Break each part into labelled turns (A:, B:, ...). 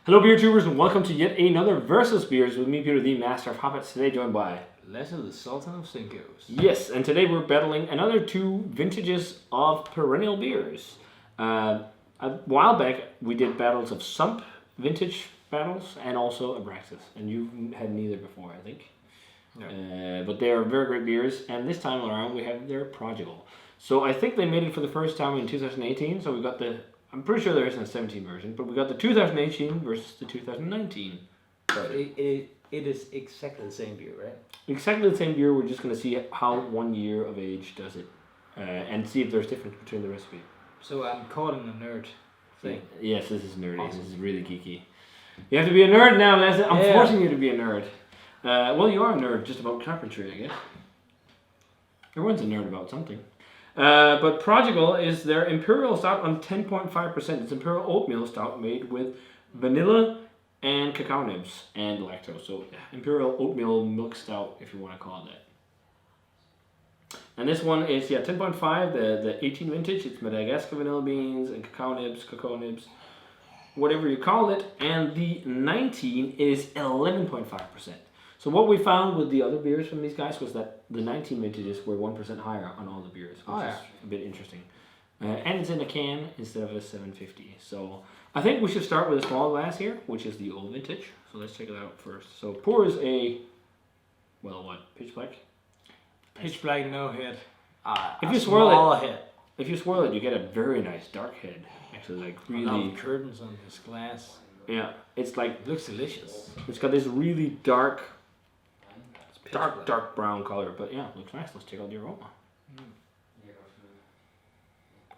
A: Hello beer tubers and welcome to yet another Versus Beers with me, Peter, the Master of Hoppets, today joined by
B: Lesser, the Sultan of Sinkos.
A: Yes, and today we're battling another two vintages of perennial beers. A while back we did battles of Sump vintage battles and also Abraxas, and you've had neither before, I think. No. But they are very great beers, and this time around we have their Prodigal. So I think they made it for the first time in 2018, so we got I'm pretty sure there isn't a 17 version, but we got the 2018 versus the 2019.
B: It is exactly the same beer, right?
A: Exactly the same beer. We're just going to see how 1 year of age does it, and see if there's difference between the recipe.
B: So I'm calling a nerd thing.
A: Yes, this is nerdy.
B: Awesome.
A: This is really geeky. You have to be a nerd now, Leslie. I'm forcing you to be a nerd. Well, you are a nerd just about carpentry, I guess. Everyone's a nerd about something. But Prodigal is their Imperial Stout on 10.5%. It's Imperial Oatmeal Stout made with vanilla and cacao nibs and lactose. So Imperial Oatmeal Milk Stout, if you want to call it that. And this one is 10.5. The 18 vintage. It's Madagascar vanilla beans and cacao nibs, whatever you call it. And the 19 is 11.5%. So what we found with the other beers from these guys was that the 19 vintages were 1% higher on all the beers, which is a bit interesting. And it's in a can instead of a 750. So I think we should start with a small glass here, which is the old vintage. So let's check it out first. So pour is pitch black?
B: Pitch black, no head.
A: If you swirl it, you get a very nice dark head. Actually, like really.
B: A lot of curtains on this glass.
A: Yeah, it's like
B: it looks delicious.
A: It's got this really dark brown color, but yeah, looks nice. Let's check out the aroma.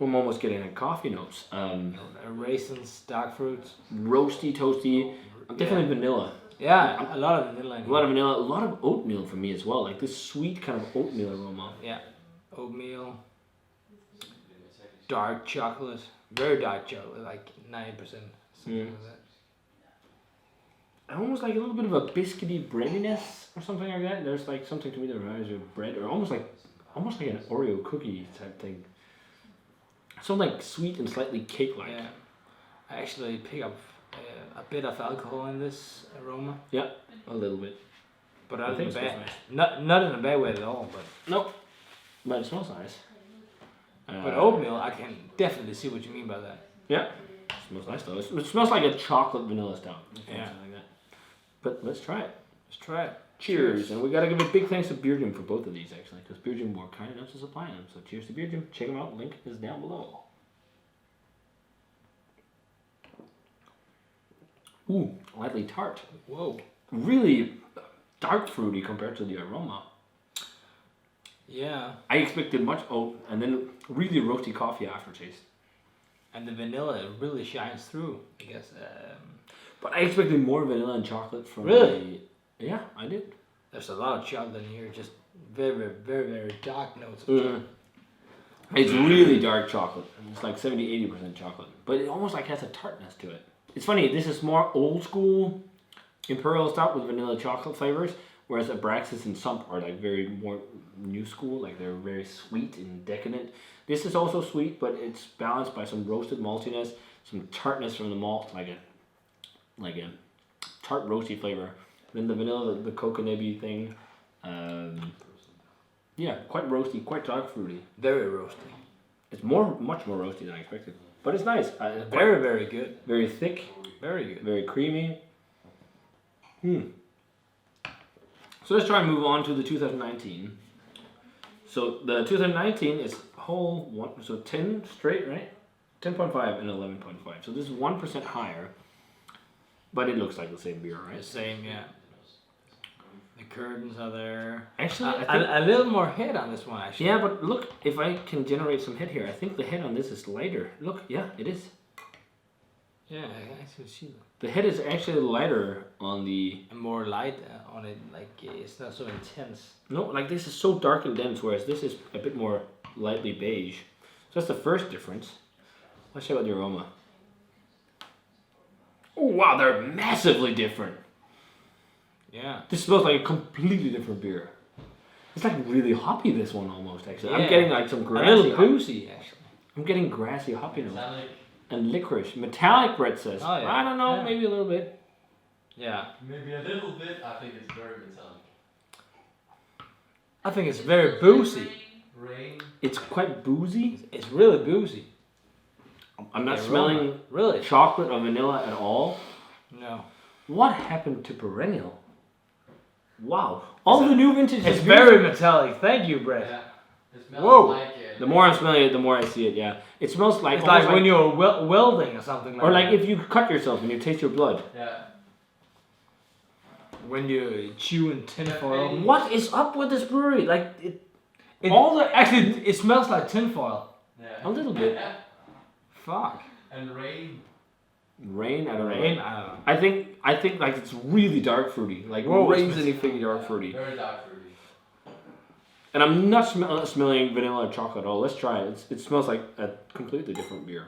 A: I'm almost getting like coffee notes.
B: Raisins, dark fruits,
A: roasty, toasty. Definitely vanilla.
B: Yeah, a lot of vanilla.
A: A lot of oatmeal for me as well. Like this sweet kind of oatmeal aroma.
B: Yeah, oatmeal, dark chocolate, very dark chocolate, like 9%. Something like that.
A: Almost like a little bit of a biscuity breadiness or something like that. There's like something to me that reminds you of bread, or almost like an Oreo cookie type thing. Something like sweet and slightly cake-like.
B: Yeah, I actually pick up a bit of alcohol in this aroma.
A: Yeah, a little bit,
B: but not in a bad, not in a bad way at all. But
A: nope, but it smells nice.
B: But oatmeal, I can definitely see what you mean by that.
A: Yeah, it smells nice though. It smells like a chocolate vanilla stout.
B: Yeah.
A: Like that. But let's try it.
B: Cheers.
A: Cheers. And we got to give a big thanks to Beer Gym for both of these, actually, because Beer Gym were kind enough to supply them. So cheers to Beer Gym. Check them out. Link is down below. Ooh, lightly tart.
B: Whoa.
A: Really dark fruity compared to the aroma.
B: Yeah.
A: I expected much oat and then really roasty coffee aftertaste.
B: And the vanilla really shines through, I guess.
A: But I expected more vanilla and chocolate from
B: Really?
A: Yeah, I did.
B: There's a lot of chocolate in here, just very, very, very, very dark notes.
A: It's really dark chocolate. It's like 70-80% chocolate. But it almost like has a tartness to it. It's funny, this is more old school Imperial Stout with vanilla chocolate flavors, whereas Abraxas and Sump are like very more new school, like they're very sweet and decadent. This is also sweet, but it's balanced by some roasted maltiness, some tartness from the malt, like a tart roasty flavor. Then the vanilla, the coconut-y thing. Yeah, quite roasty, quite dark fruity.
B: Very roasty.
A: It's much more roasty than I expected. But it's nice.
B: Very, very good.
A: Very thick.
B: Very good.
A: Very creamy. So let's try and move on to the 2019. So the 2019 is whole one, so 10 straight, right? 10.5 and 11.5. So this is 1% higher. But it looks like the same beer, right?
B: The same, yeah. The curtains are there.
A: Actually,
B: a little more head on this one, actually.
A: Yeah, but look, if I can generate some head here, I think the head on this is lighter. Look, yeah, it is.
B: Yeah, I actually see that.
A: The head is actually lighter on the...
B: And more light on it, like it's not so intense.
A: No, like this is so dark and dense, whereas this is a bit more lightly beige. So that's the first difference. Let's check out the aroma. Oh wow, they're massively different.
B: Yeah.
A: This smells like a completely different beer. It's like really hoppy, this one almost, actually.
B: Yeah.
A: I'm getting like some grassy...
B: A little boozy, actually.
A: I'm getting grassy hoppy notes. and licorice. Metallic, Brett says.
B: Oh, yeah.
A: I don't know,
B: Yeah.
A: maybe a little bit.
B: Yeah.
C: Maybe a little bit. I think it's very metallic.
B: I think it's very boozy.
C: Rain.
A: It's quite boozy.
B: It's really boozy.
A: I'm not
B: The
A: smelling
B: aroma. Really?
A: chocolate or vanilla at all.
B: No.
A: What happened to Perennial? Wow. All the new vintage
B: It's
A: is
B: very metallic. Thank you, Brett.
C: Yeah. It smells
B: Whoa.
C: like
A: The more I'm smelling it, the more I see it, yeah. It smells like...
B: It's
A: almost
B: like when you're welding or something like
A: Or
B: that.
A: like if you cut yourself and you taste your blood.
C: Yeah.
B: When you chew in tinfoil.
A: What is up with this brewery? Like,
B: Actually, it smells like tinfoil.
C: Yeah.
A: a little bit.
B: Fuck.
C: And rain.
A: Rain? I don't know.
B: Rain? I don't know.
A: I think like it's really dark fruity. Like
B: Whoa,
A: raisiny dark fruity.
C: Very dark fruity.
A: And I'm not smelling vanilla or chocolate at all. Let's try it. It smells like a completely different beer.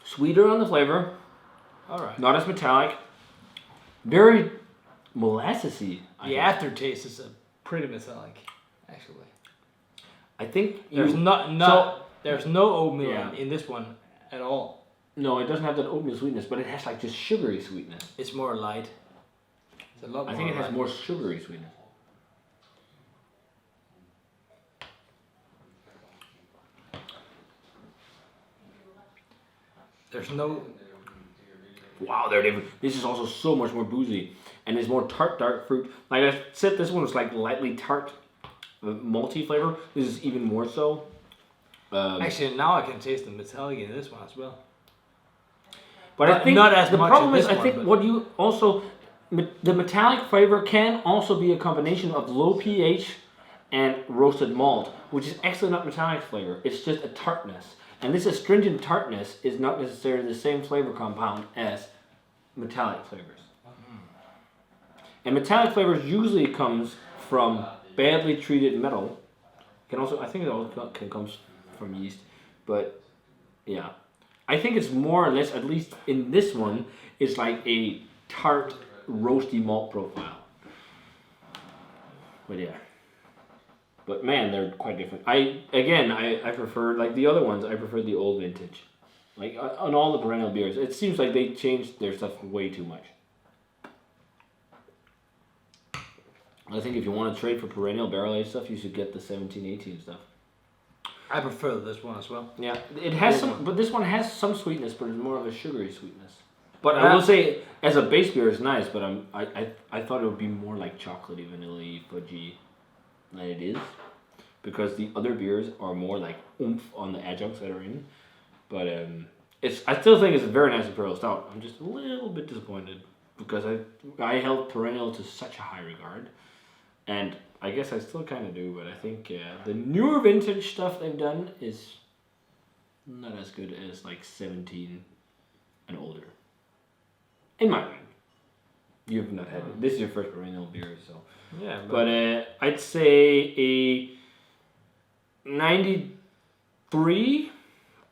A: Sweeter on the flavor.
B: Alright.
A: Not as metallic. Very molassesy.
B: The aftertaste is pretty metallic, actually.
A: I think
B: There's there's no oatmeal
A: Yeah.
B: in this one at all.
A: No, it doesn't have that oatmeal sweetness, but it has like just sugary sweetness.
B: It's more light. It's a lot more
A: I think it has
B: light.
A: more sugary sweetness.
B: There's no.
A: Wow, they're different. This is also so much more boozy, and it's more tart, dark fruit. Like I said, this one was like lightly tart, malty flavor. This is even more so.
B: Actually, now I can taste the metallic in this one as well.
A: But I
B: Not-
A: think
B: not as
A: the
B: much
A: problem
B: in
A: is,
B: this
A: I think
B: one, but-
A: what you also the metallic flavor can also be a combination of low pH and roasted malt, which is actually not metallic flavor. It's just a tartness. And this astringent tartness is not necessarily the same flavor compound as metallic flavors. And metallic flavors usually comes from badly treated metal. Can also, I think it also can comes from yeast, but yeah, I think it's more or less, at least in this one, it's like a tart, roasty malt profile. But yeah. But man, they're quite different. I prefer, like the other ones, I prefer the old vintage. Like on all the Perennial beers, it seems like they changed their stuff way too much. I think if you want to trade for Perennial barrel aged stuff, you should get the 17-18 stuff.
B: I prefer this one as well.
A: Yeah, it has some, but this one has some sweetness, but it's more of a sugary sweetness. But I will say, as a base beer, it's nice. But I thought it would be more like chocolatey, vanilla-y, fudgy than it is, because the other beers are more like oomph on the adjuncts that are in. But I still think it's a very nice Imperial Stout. I'm just a little bit disappointed because I held Perennial to such a high regard, and I guess I still kind of do. But I think the newer vintage stuff they've done is not as good as like 17 and older. In my opinion. You've not had it. This is your first Perennial beer, so.
B: Yeah,
A: But I'd say a 93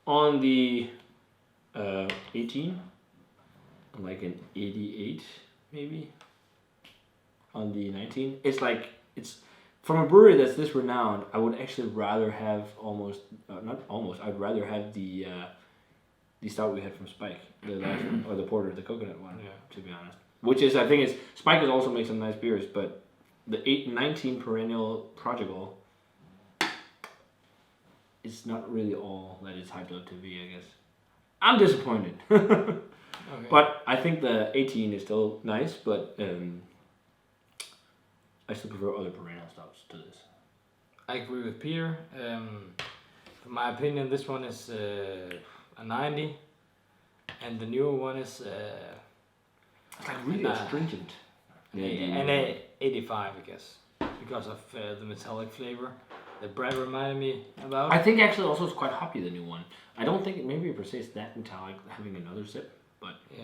A: on the 18, like an 88 maybe on the 19. It's like, it's from a brewery that's this renowned. I would actually rather have I'd rather have the stout we had from Spike, the last one, or the porter, the coconut one.
B: Yeah.
A: To be honest, which is, I think is Spike has also made some nice beers, but the 19 Perennial Prodigal is not really all that it's hyped up to be, I guess. I'm disappointed.
B: okay.
A: But I think the 18 is still nice, but I still prefer other Perennial stouts to this.
B: I agree with Peter. In my opinion, this one is a 90, and the newer one is
A: It's like really astringent.
B: an 85, I guess, because of the metallic flavor that Brad reminded me about.
A: I think actually also it's quite hoppy, the new one. I don't think maybe per se it's that metallic having another sip, but
B: Yeah.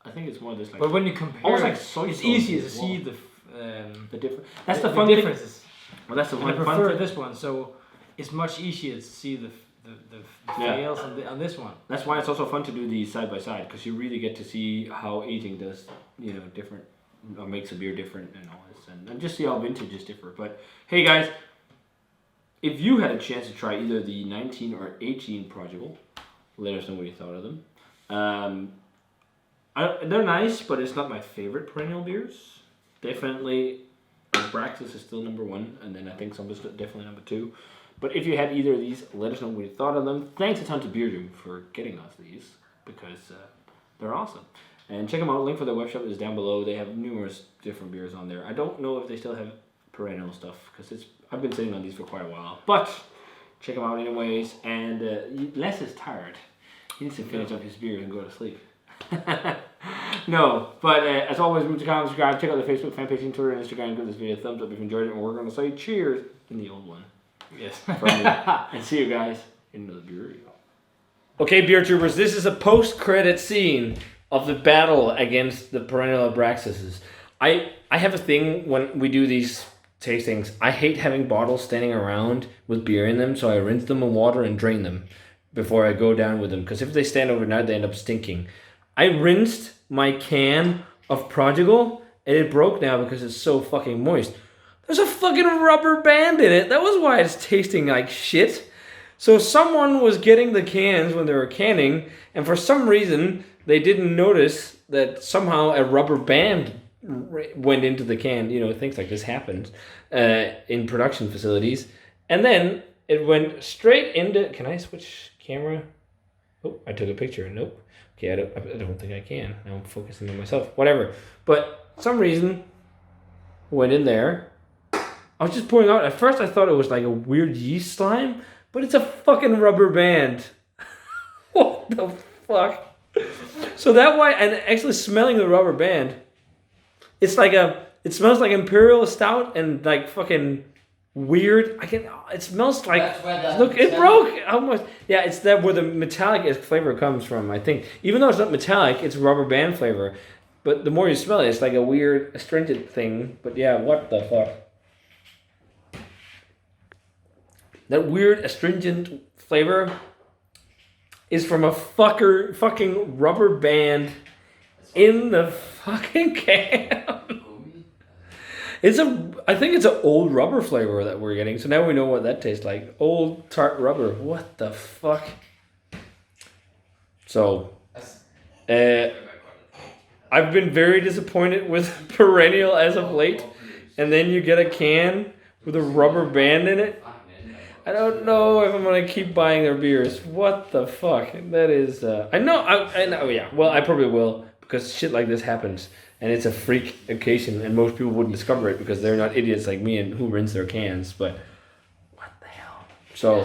A: I think it's more this like.
B: But when you compare,
A: almost like soy
B: it's
A: sauce
B: easy to
A: as
B: see
A: well.
B: the
A: difference. That's the fun
B: differences.
A: thing. Well, that's the
B: And I
A: fun
B: prefer
A: thing.
B: this one, so it's much easier to see the
A: Yeah.
B: fails on this one.
A: That's why it's also fun to do these side by side, because you really get to see how aging does, different, or makes a beer different and all this, and just see how vintages differ. But hey guys, if you had a chance to try either the 19 or 18 Prodigal, let us know what you thought of them. They're nice, but it's not my favorite perennial beers. Definitely, Braxis is still number 1, and then I think some is definitely number 2. But if you had either of these, let us know what you thought of them. Thanks a ton to Beer Doom for getting us these, because they're awesome. And check them out. Link for their webshop is down below. They have numerous different beers on there. I don't know if they still have perennial stuff, because I've been sitting on these for quite a while. But check them out anyways. And Les is tired. He needs to finish up his beer and go to sleep. No, but as always, remember to comment, subscribe, check out the Facebook fan page and Twitter and Instagram. Give this video a thumbs up if you enjoyed it, and we're going to say cheers in the old one.
B: Yes.
A: And see you guys in another beer review. Okay, beer troopers, this is a post-credit scene of the battle against the Perennial Abraxases. I have a thing when we do these tastings. I hate having bottles standing around with beer in them, so I rinse them in water and drain them before I go down with them, because if they stand overnight, they end up stinking. I rinsed my can of Prodigal, and it broke now because it's so fucking moist. There's a fucking rubber band in it. That was why it's tasting like shit. So someone was getting the cans when they were canning, and for some reason, they didn't notice that somehow a rubber band went into the can. You know, things like this happens in production facilities. And then it went straight into... Can I switch camera? Oh, I took a picture. Nope. Okay, I don't think I can. Now I'm focusing on myself. Whatever. But some reason went in there. I was just pouring out. At first I thought it was like a weird yeast slime, but it's a fucking rubber band. What the fuck? So that way, and actually smelling the rubber band, it smells like Imperial Stout and like fucking weird. It smells like, look, it broke almost. Yeah, it's that where the metallic flavor comes from, I think. Even though it's not metallic, it's rubber band flavor. But the more you smell it, it's like a weird astringent thing. But yeah, what the fuck? That weird astringent flavor is from a fucking rubber band in the fucking can. I think it's an old rubber flavor that we're getting. So now we know what that tastes like. Old tart rubber. What the fuck? So, I've been very disappointed with Perennial as of late. And then you get a can with a rubber band in it. I don't know if I'm going to keep buying their beers. What the fuck? That is... I know, yeah. Well, I probably will. Because shit like this happens. And it's a freak occasion. And most people wouldn't discover it because they're not idiots like me and who rinse their cans. But what the hell? So,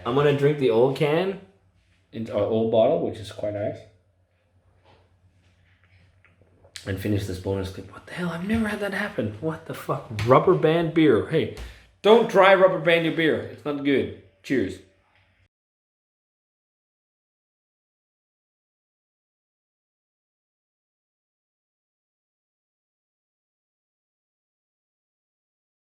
A: I'm going to drink the old can. Old bottle, which is quite nice. And finish this bonus clip. What the hell? I've never had that happen. What the fuck? Rubber band beer. Hey, don't dry rubber band your beer. It's not good. Cheers.